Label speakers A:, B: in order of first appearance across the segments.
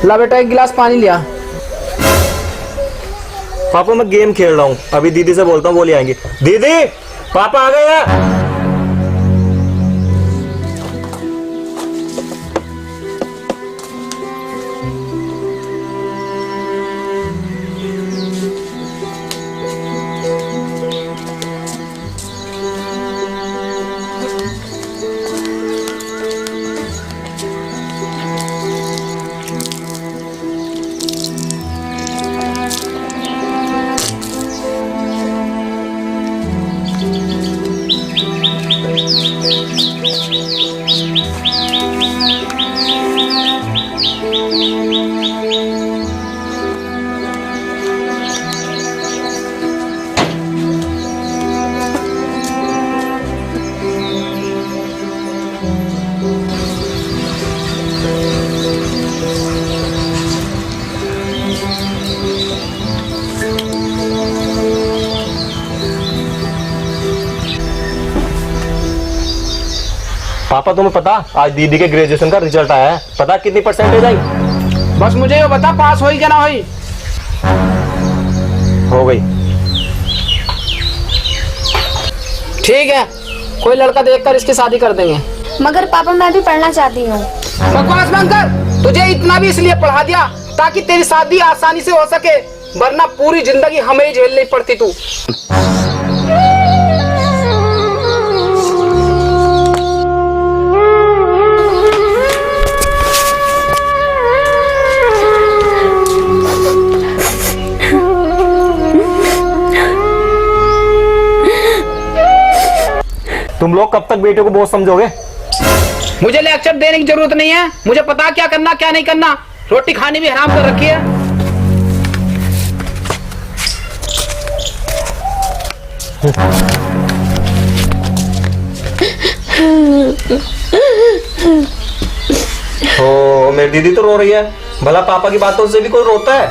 A: ला बेटा एक गिलास पानी लिया।
B: पापा मैं गेम खेल रहा हूँ, अभी दीदी से बोलता हूँ, वो ले आएंगे। दीदी पापा आ गए हैं। पापा तुम्हें पता आज दीदी के ग्रेजुएशन का रिजल्ट आया है, पता कितनी परसेंटेज आई?
A: बस मुझे ये बता पास हुई क्या ना हुई?
B: हो गई।
A: ठीक है, कोई लड़का देखकर इसकी शादी कर देंगे।
C: मगर पापा मैं भी पढ़ना चाहती हूँ।
A: बकवास बंद कर, तुझे इतना भी इसलिए पढ़ा दिया ताकि तेरी शादी आसानी से हो सके, वरना पूरी जिंदगी हमें ही झेलनी पड़ती तू।
B: तुम लोग कब तक बेटे को बहुत समझोगे?
A: मुझे लेक्चर देने की जरूरत नहीं है, मुझे पता क्या करना क्या नहीं करना। रोटी खानी भी हराम कर रखी है।
B: ओ मेरी दीदी तो रो रही है, भला पापा की बातों से भी कोई रोता है?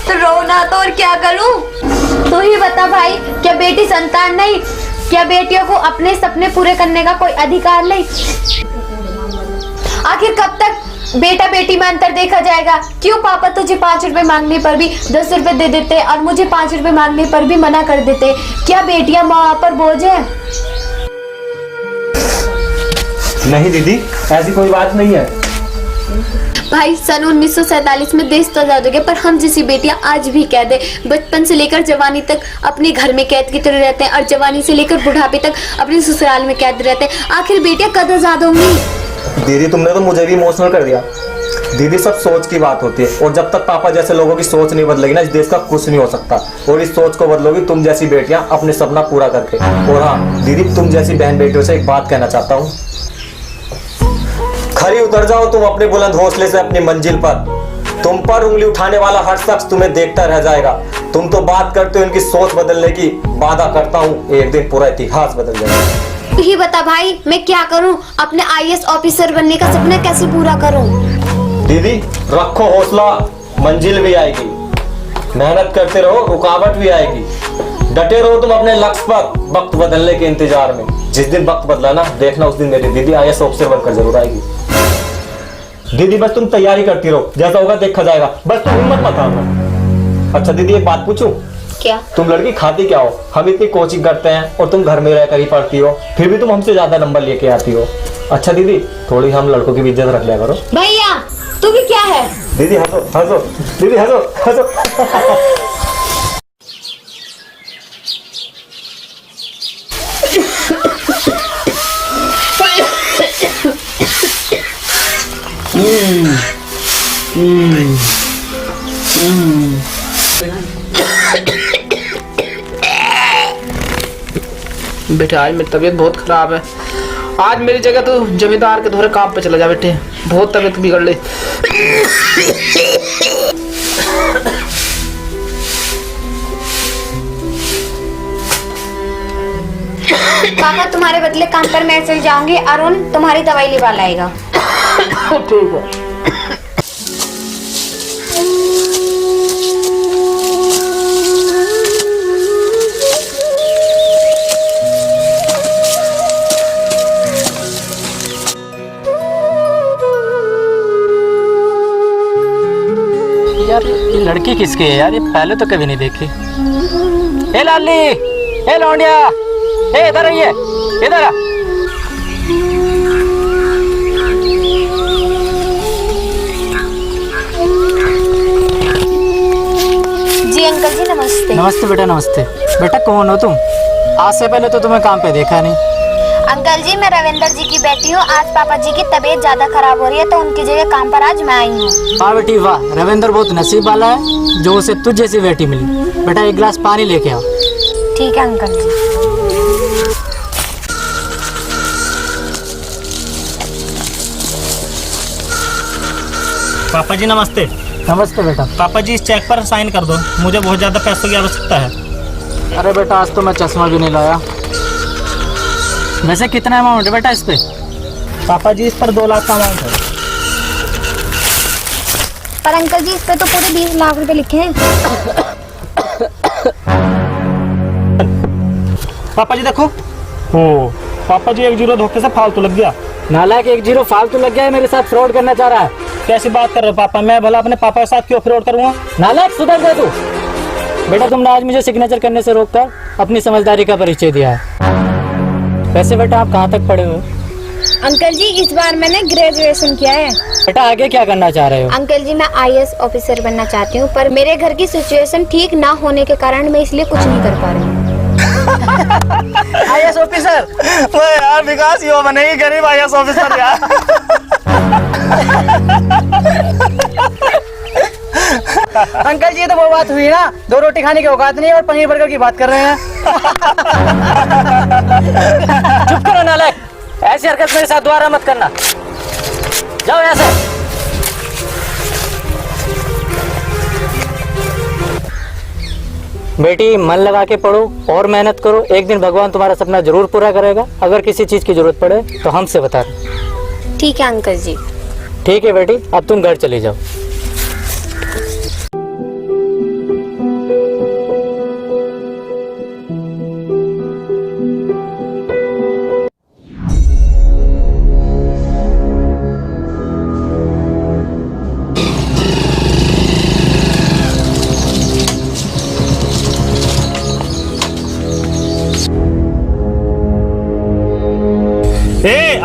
C: तो रोना तो और क्या करूँ? तू ही बता भाई, क्या बेटी संतान नहीं? क्या बेटियों को अपने सपने पूरे करने का कोई अधिकार नहीं? आखिर कब तक बेटा बेटी में अंतर देखा जाएगा? क्यों पापा तुझे 5 रुपए मांगने पर भी 10 रुपए दे देते और मुझे 5 रुपए मांगने पर भी मना कर देते? क्या बेटियां माँ पर बोझ है?
B: नहीं दीदी, ऐसी कोई बात नहीं है।
C: भाई सन 1947 में देश तो आजाद हो गया, पर हम जैसी बेटियां आज भी कैद है। बचपन से लेकर जवानी तक अपने घर में कैद की तरह रहते हैं और जवानी से लेकर बुढ़ापे तक अपने ससुराल में कैद रहते हैं। आखिर बेटियां कद आजाद होंगी?
B: दीदी तुमने तो मुझे भी इमोशनल कर दिया। दीदी सब सोच की बात होती है, और जब तक पापा जैसे लोगों की सोच नहीं बदलेगी ना, इस देश का कुछ नहीं हो सकता। और इस सोच को बदलोगी तुम जैसी बेटियां अपने सपना पूरा करके। और हाँ दीदी, तुम जैसी बहन बेटियों से एक बात कहना चाहता हूँ, खरी उतर जाओ तुम अपने बुलंद हौसले से अपनी मंजिल पर। तुम पर उंगली उठाने वाला हर शख्स तुम्हें देखता रह जाएगा। तुम तो बात करते हो इनकी सोच बदलने की, वादा करता हूँ एक दिन पूरा इतिहास बदल जाएगा।
C: तू ही बता भाई, मैं क्या करूं? अपने IAS ऑफिसर बनने का सपना कैसे पूरा करूं?
B: दीदी रखो हौसला, मंजिल भी आएगी। मेहनत करते रहो, रुकावट भी आएगी। डटे रहो तुम अपने लक्ष्य पर, वक्त बदलने के इंतजार में। जिस दिन वक्त बदला ना, देखना उस दिन मेरी दीदी IAS ऑफिसर बनकर जरूर आएगी। दीदी बस तुम तैयारी करती रहो, जैसा होगा देखा जाएगा, बस तुम हिम्मत मत हारना। अच्छा दीदी एक बात पूछूं?
C: क्या?
B: तुम लड़की खाती क्या हो? हम इतनी कोचिंग करते हैं और तुम घर में रहकर ही पढ़ती हो, फिर भी तुम हमसे ज्यादा नंबर लेके आती हो। अच्छा दीदी, थोड़ी हम लड़कों की भी इज्जत रख लिया करो।
C: भैया तू भी क्या है?
B: दीदी हंसो हंसो, दीदी हंसो हंसो।
A: बेटे आज मेरी तबीयत बहुत खराब है। आज मेरी जगह तो जमींदार के दोहरे काम पे चला जा बेटे, बहुत तबीयत बिगड़ ली।
C: पापा तुम्हारे बदले काम पर मैं चल जाऊंगी, अरुण तुम्हारी दवाई लिवा लाएगा।
A: ठीक है।
D: यार ये लड़की किसकी है यार, ये पहले तो कभी नहीं देखी। ए लाली, ए लौंडिया, ए इधर आइए, इधर आ।
C: जी अंकल जी नमस्ते।
D: नमस्ते बेटा, नमस्ते। बेटा कौन हो तुम? आज से पहले तो तुम्हें काम पे देखा नहीं।
C: अंकल जी मैं रविंदर जी की बेटी हूँ। आज पापा जी की तबीयत ज्यादा खराब हो रही है तो उनकी जगह काम पर आज मैं आई हूँ।
D: वाह बेटी वाह, रविंदर बहुत नसीब वाला है जो उसे तुझ जैसी बेटी मिली। बेटा एक गिलास पानी लेके आओ।
C: ठीक है अंकल जी।
E: पापा जी नमस्ते।
D: नमस्ते बेटा।
E: पापा जी इस चेक पर साइन कर दो, मुझे बहुत ज़्यादा पैसों की आवश्यकता है।
D: अरे बेटा आज तो मैं चश्मा भी नहीं लाया। वैसे कितना अमाउंट है बेटा इस पे?
E: पापा जी इस पर 2 लाख का अमाउंट है।
C: पर अंकल जी इस पे तो पूरे 20 लाख रुपए लिखे हैं।
E: पापा जी देखो। हो पापा जी 1 जीरो धोखे से फालतू लग गया।
D: नालायक 1 जीरो फालतू लग गया है, मेरे साथ फ्रॉड करना चाह रहा है।
E: कैसी बात कर रहे हो पापा, मैं भला अपने पापा के साथ क्यों फ्रॉड करूँगा?
D: नालायक सुधर दे तू। बेटा तुमने आज मुझे सिग्नेचर करने से रोककर अपनी समझदारी का परिचय दिया है। वैसे बेटा आप कहाँ तक पढ़े हो?
C: अंकल जी इस बार मैंने ग्रेजुएशन किया है।
D: बेटा आगे क्या करना चाह रहे हो?
C: अंकल जी मैं IAS ऑफिसर बनना चाहती हूँ, पर मेरे घर की सिचुएशन ठीक ना होने के कारण मैं इसलिए कुछ नहीं कर पा रही हूँ।
D: IAS officer?
E: वो यार विकास यो बनेगी गरीब IAS ऑफिसर यार।
D: अंकल जी तो वो बात हुई ना, 2 रोटी खाने की औकात नहीं है और पनीर बर्गर की बात कर रहे हैं। चुप करो नालायक, ऐसी हरकत मेरे साथ दोबारा मत करना। जाओ यहाँ से। बेटी मन लगा के पढ़ो और मेहनत करो, एक दिन भगवान तुम्हारा सपना जरूर पूरा करेगा। अगर किसी चीज की जरूरत पड़े तो हमसे बता।
C: ठीक है अंकल जी।
D: ठीक है बेटी, अब तुम घर चली जाओ।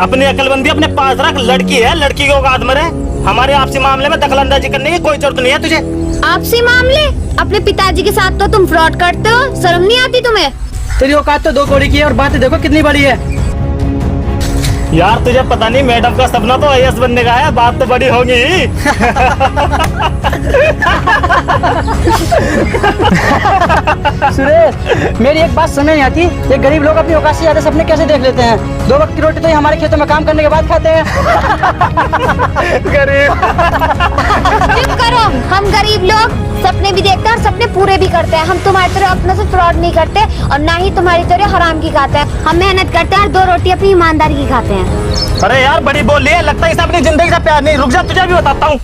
E: अपनी अकलबंदी अपने पास रख, लड़की है, लड़की के औकात में रहे। हमारे आपसी मामले में दखलंदाजी करने की कोई जरूरत नहीं है तुझे।
C: आपसी मामले? अपने पिताजी के साथ तो तुम फ्रॉड करते हो, शर्म नहीं आती तुम्हें?
D: तेरी औकात तो 2 कौड़ी की है और बातें देखो कितनी बड़ी है।
E: यार तुझे पता नहीं, मैडम का सपना तो IAS बनने का है, बात तो बड़ी होगी।
D: सुरेश मेरी एक बात समझ नहीं आती, ये गरीब लोग अपनी औकात से ज्यादा सपने कैसे देख लेते हैं? 2 वक्त की रोटी तो ये हमारे खेतों में काम करने के बाद खाते हैं।
E: गरीब।
C: चुप करो, हम गरीब लोग सपने भी देखते हैं और सपने पूरे भी करते हैं। हम तुम्हारी तरह अपने से फ्रॉड नहीं करते और ना ही तुम्हारी तरह हराम की खाते हैं। हम मेहनत करते हैं और 2 रोटी अपनी ईमानदारी की खाते हैं।
E: अरे यार बड़ी बोल रही है, लगता है इसे अपनी जिंदगी से प्यार नहीं। रुक जा, तुझे भी बताता हूँ।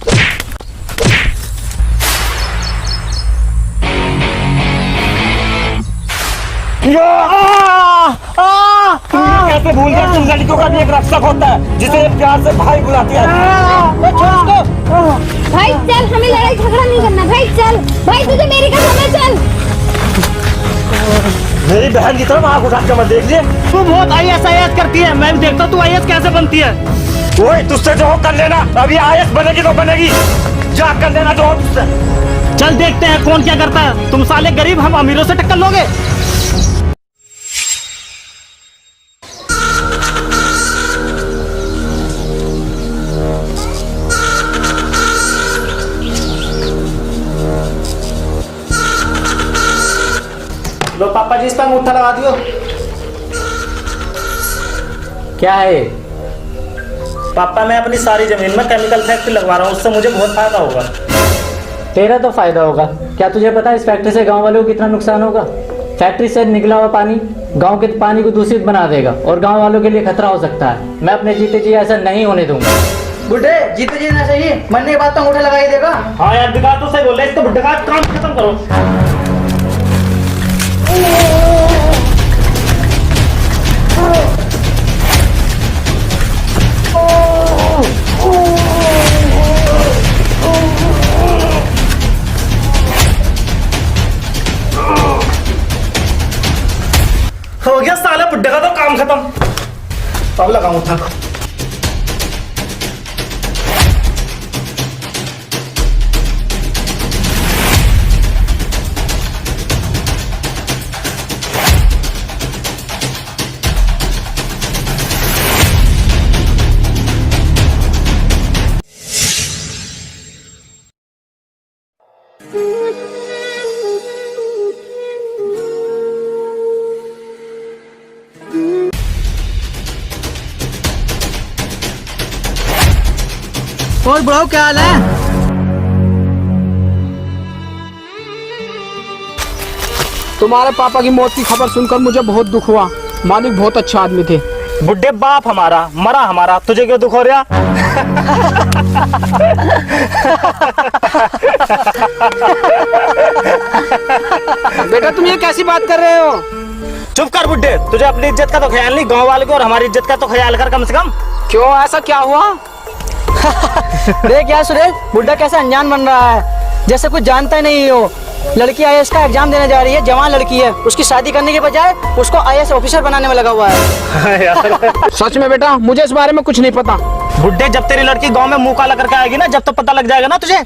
E: कैसे भूल गए तुम, लड़कियों का भी एक रक्षक होता है जिसे प्यार से भाई बुलाती है।
C: भाई चल, हमें लड़ाई झगड़ा नहीं करना। भाई चल, भाई तुझे मेरी कसम है, चल।
E: मेरी बहन की तरफ आँख उठा के मत देखिए। तू बहुत IAS करती है, मैं भी देखता हूँ तू IAS कैसे बनती है। वही तुझसे जो हो कर लेना, अभी IAS बनेगी तो बनेगी, जा कर लेना जो हो तुझसे। चल देखते हैं कौन क्या करता है। तुम साले गरीब, हम अमीरों से टक्कर लोगे। लो पापा जी इस पर अंगूठा लगा दियो।
D: क्या है?
E: पापा मैं अपनी सारी जमीन में केमिकल फैक्ट्री लगवा रहा हूँ, उससे मुझे बहुत फायदा होगा।
D: तेरा तो फायदा होगा, क्या तुझे पता है इस फैक्ट्री से गांव वालों को कितना नुकसान होगा? फैक्ट्री से निकला हुआ पानी गांव के पानी को दूषित बना देगा और गांव वालों के लिए खतरा हो सकता है। मैं अपने जीते जी ऐसा नहीं होने दूंगा।
F: बुढ़े जीते जी ना सही, मरने के बाद तो अंगूठा लगाई देगा।
E: हाँ यार विकास तो सही बोल रहे, इसको बुड्ढे का काम खत्म करो। हो गया साले बुड्ढे का तो काम खत्म। अब लगाऊं था।
F: और बुढ़ाओ क्या हाल है?
A: तुम्हारे पापा की मौत की खबर सुनकर मुझे बहुत दुख हुआ। मालिक बहुत अच्छा आदमी थे।
E: बुड्ढे बाप हमारा मरा हमारा, तुझे क्यों दुख हो रहा?
A: बेटा तुम ये कैसी बात कर रहे हो?
E: चुप कर बुड्ढे, तुझे अपनी इज्जत का तो ख्याल नहीं, गांव वाले को और हमारी इज्जत का तो ख्याल कर कम से कम।
A: क्यों, ऐसा क्या हुआ?
F: देख यार सुरेश, बुढ़ा कैसा अनजान बन रहा है, जैसे कुछ जानता ही नहीं हो। लड़की आईएएस का एग्जाम देने जा रही है, जवान लड़की है, उसकी शादी करने के बजाय उसको आईएएस ऑफिसर बनाने में लगा हुआ है।
A: सच में बेटा मुझे इस बारे में कुछ नहीं पता।
E: बुड्ढे जब तेरी लड़की गांव में मुंह काला करके आएगी ना, जब तो पता लग जाएगा ना तुझे।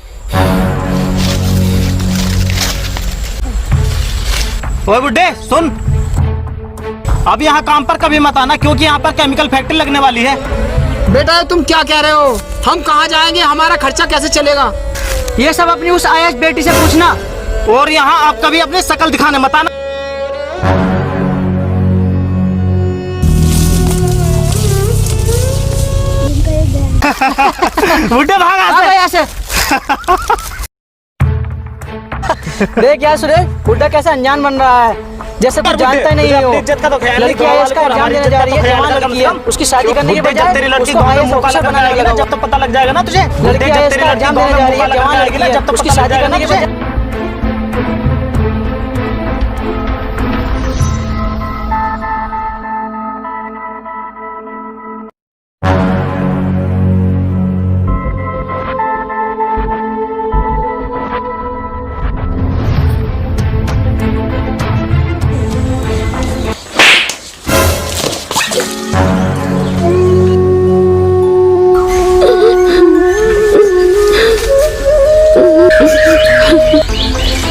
E: ओए बुड्ढे सुन, अब यहाँ काम पर कभी मत आना, क्योंकि यहाँ पर केमिकल फैक्ट्री लगने वाली है।
A: बेटा तुम क्या कह रहे हो? हम कहाँ जाएंगे, हमारा खर्चा कैसे चलेगा?
F: ये सब अपनी उस आईएएस बेटी से पूछना।
E: और यहाँ आप कभी अपनी शकल दिखाने मत आना। बुड्ढे भाग
F: यहाँ से। देख यार सुरेश, बुढ़ा कैसा अनजान बन रहा है, जैसे कुछ जानता ही नहीं हो। लड़की आईएएस का एग्जाम देने जा रही है, जवान लड़की है, उसकी शादी करने के बजाय उसको आईएएस ऑफिसर बनाने में लगा हुआ है।
E: जब तो पता लग जाएगा ना तुझे।
F: लड़की आईएएस का एग्जाम देने जा रही है, जवान लड़की है, उसकी शादी करने के बजाय।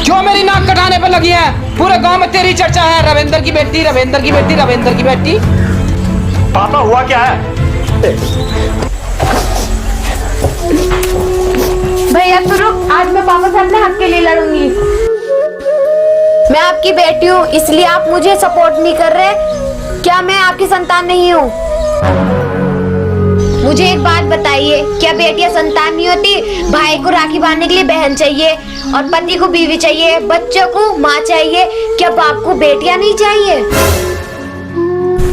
A: क्यों मेरी नाक कटाने पर लगी है? पूरे गांव में तेरी चर्चा है, रविंदर की बेटी, रविंदर की बेटी, रविंदर की बेटी।
E: पापा हुआ क्या है?
C: भैया तो रुक, आज मैं पापा से अपने हक के लिए लड़ूंगी। मैं आपकी बेटी हूँ, इसलिए आप मुझे सपोर्ट नहीं कर रहे। क्या मैं आपकी संतान नहीं हूँ? मुझे एक बात बताइए, क्या बेटियां संतान नहीं होती? भाई को राखी बांधने के लिए बहन चाहिए और पति को बीवी चाहिए, बच्चों को माँ चाहिए। क्या बाप को बेटियां नहीं चाहिए?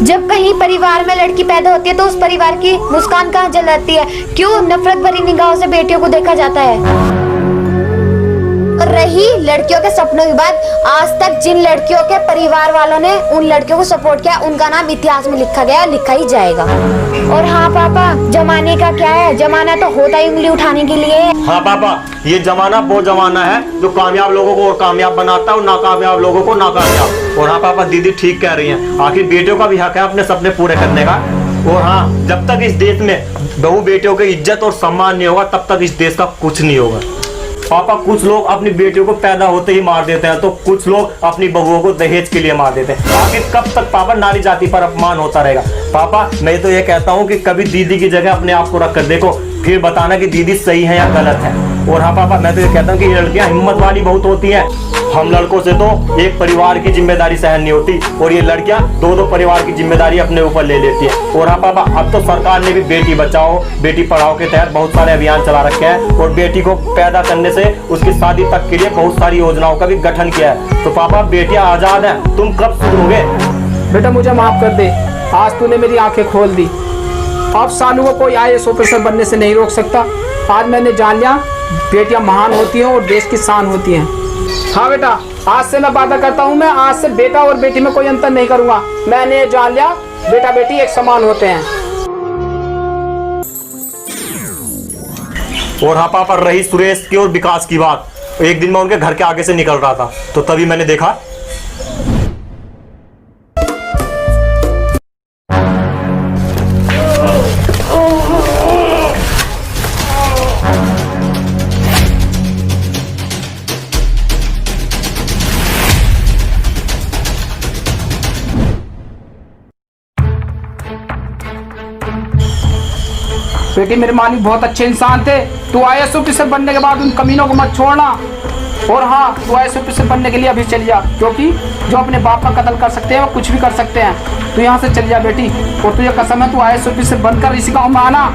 C: जब कहीं परिवार में लड़की पैदा होती है तो उस परिवार की मुस्कान कहाँ जल जाती है? क्यों नफरत भरी निगाहों से बेटियों को देखा जाता है? और रही लड़कियों के सपनों की बात, आज तक जिन लड़कियों के परिवार वालों ने उन लड़कियों को सपोर्ट किया, उनका नाम इतिहास में लिखा गया, लिखा ही जाएगा। और हाँ पापा, जमाने का क्या है, जमाना तो होता ही उंगली उठाने के लिए।
B: हाँ पापा, ये जमाना वो जमाना है जो कामयाब लोगों को और कामयाब बनाता है और नाकामयाब लोगों को नाकामयाब। और हाँ पापा, दीदी ठीक कह रही हैं, आखिर बेटियों का भी हक है अपने सपने पूरे करने का। और हाँ, जब तक इस देश में बहू बेटियों की इज्जत और सम्मान नहीं होगा, तब तक इस देश का कुछ नहीं होगा। पापा, कुछ लोग अपनी बेटियों को पैदा होते ही मार देते हैं, तो कुछ लोग अपनी बहुओं को दहेज के लिए मार देते हैं। आखिर कब तक पापा नारी जाति पर अपमान होता रहेगा? पापा, मैं तो ये कहता हूँ कि कभी दीदी की जगह अपने आप को रख कर देखो,
E: फिर बताना कि दीदी सही है या गलत है। और हाँ पापा, मैं तो ये कहता हूँ कि ये लड़कियां हिम्मत वाली बहुत होती हैं। हम लड़कों से तो एक परिवार की जिम्मेदारी सहन नहीं होती, और ये लड़कियां दो दो परिवार की जिम्मेदारी अपने ऊपर ले लेती हैं। और हाँ पापा, अब तो सरकार ने भी बेटी बचाओ बेटी पढ़ाओ के तहत बहुत सारे अभियान चला रखे हैं, और बेटी को पैदा करने से उसकी शादी तक के लिए बहुत सारी योजनाओं का भी गठन किया है। तो पापा, बेटियां आजाद हैं, तुम कब सुधरोगे?
A: बेटा मुझे माफ कर दे, आज तूने मेरी आंखें खोल दी। अब सालू को कोई IAS ऑफिसर बनने से नहीं रोक सकता। आज मैंने जान लिया बेटियां महान होती हैं और देश की शान होती हैं। हाँ बेटा, आज से मैं वादा करता हूँ, मैं आज से बेटा और बेटी में कोई अंतर नहीं करूंगा। मैंने ये जान लिया बेटा बेटी एक समान होते हैं।
E: और हाँ पापा, रही सुरेश की और विकास की बात, एक दिन मैं उनके घर के आगे से निकल रहा था तो तभी मैंने देखा
A: बेटी मेरे मालिक बहुत अच्छे इंसान थे। तू IAS ऑफिसर बनने के बाद उन कमीनों को मत छोड़ना। और हाँ, तू IAS ऑफिसर बनने के लिए अभी चल जा, क्योंकि जो अपने बाप का कत्ल कर सकते हैं वो कुछ भी कर सकते हैं। तू यहाँ से चल जा बेटी, और तुझे कसम है तू IAS ऑफिसर बनकर इसी गाँव में आना।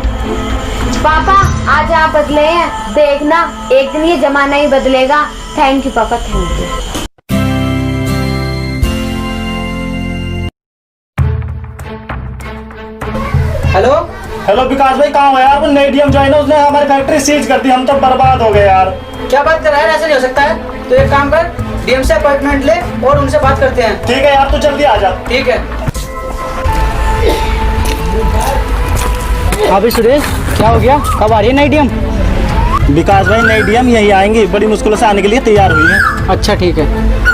C: पापा आज आप बदले हैं, देखना एक दिन ये जमाना ही बदलेगा। थैंक यू पापा, थैंक यू।
F: हेलो
E: हेलो विकास भाई, कहाँ हो यार? वो नई डीएम जो है ना, उसने हमारी फैक्ट्री सीज कर दी, हम तो बर्बाद हो गए यार।
F: क्या बात कर रहा है? ऐसा नहीं हो सकता है। तो एक काम कर, DM से अपॉइंटमेंट ले और उनसे बात करते हैं।
E: ठीक है यार, तू जल्दी आ जा।
F: ठीक है। अभी सुरेश, क्या हो गया? कब आ रही है नई DM?
E: विकास भाई, नई डीएम यही आएंगी, बड़ी मुश्किलों से आने के लिए तैयार हुई है।
F: अच्छा ठीक है।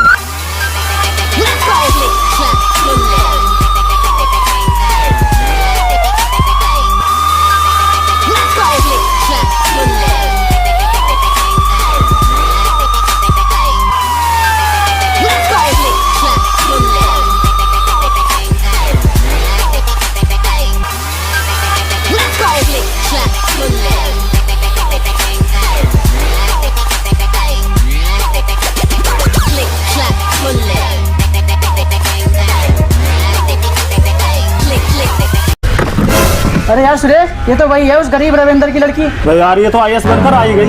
F: अरे यार सुरेश, ये तो वही है, उस गरीब रविंदर की लड़की।
E: भाई यार, ये तो IAS बनकर आई गई।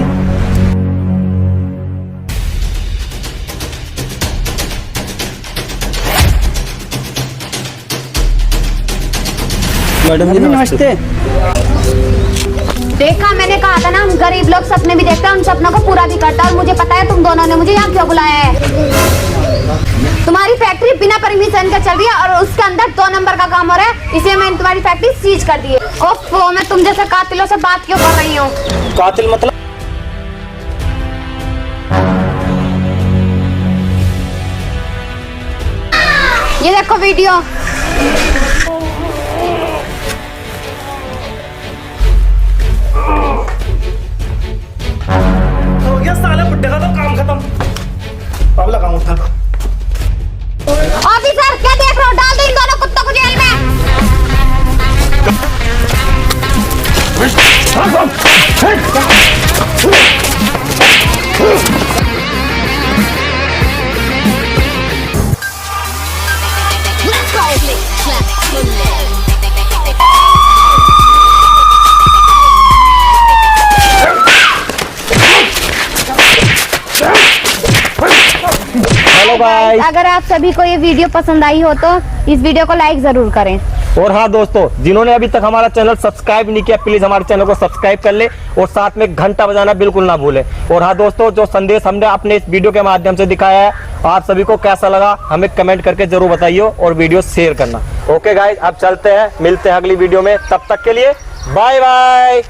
E: मैडम जी
F: नमस्ते।
C: देखा, मैंने कहा था ना, हम गरीब लोग सपने भी देखते हैं, उन सपनों को पूरा भी करता है। और मुझे पता है तुम दोनों ने मुझे यहाँ क्यों बुलाया है। तुम्हारी फैक्ट्री बिना परमिशन के चल रही है और उसके अंदर 2 नंबर का काम हो रहा है, इसलिए मैंने तुम्हारी फैक्ट्री सीज कर दी है। ओफो, मैं तुम जैसे कातिलों से बात क्यों कर रही हूँ?
E: कातिल मतलब?
C: ये देखो वीडियो।
E: हो गया साले बुड्ढे का तो काम खत्म। अब लगाऊं था।
C: ऑफिसर, क्या देख रहे हो? डाल दो इन दोनों कुत्तों को जेल में।
E: हेलो गाइस,
C: अगर आप सभी को ये वीडियो पसंद आई हो तो इस वीडियो को लाइक जरूर करें।
E: और हाँ दोस्तों, जिन्होंने अभी तक हमारा चैनल सब्सक्राइब नहीं किया, प्लीज हमारे चैनल को सब्सक्राइब कर ले और साथ में घंटा बजाना बिल्कुल ना भूलें। और हाँ दोस्तों, जो संदेश हमने अपने इस वीडियो के माध्यम से दिखाया है, आप सभी को कैसा लगा हमें कमेंट करके जरूर बताइए और वीडियो शेयर करना। ओके गाइस, अब चलते हैं, मिलते हैं अगली वीडियो में। तब तक के लिए बाय बाय।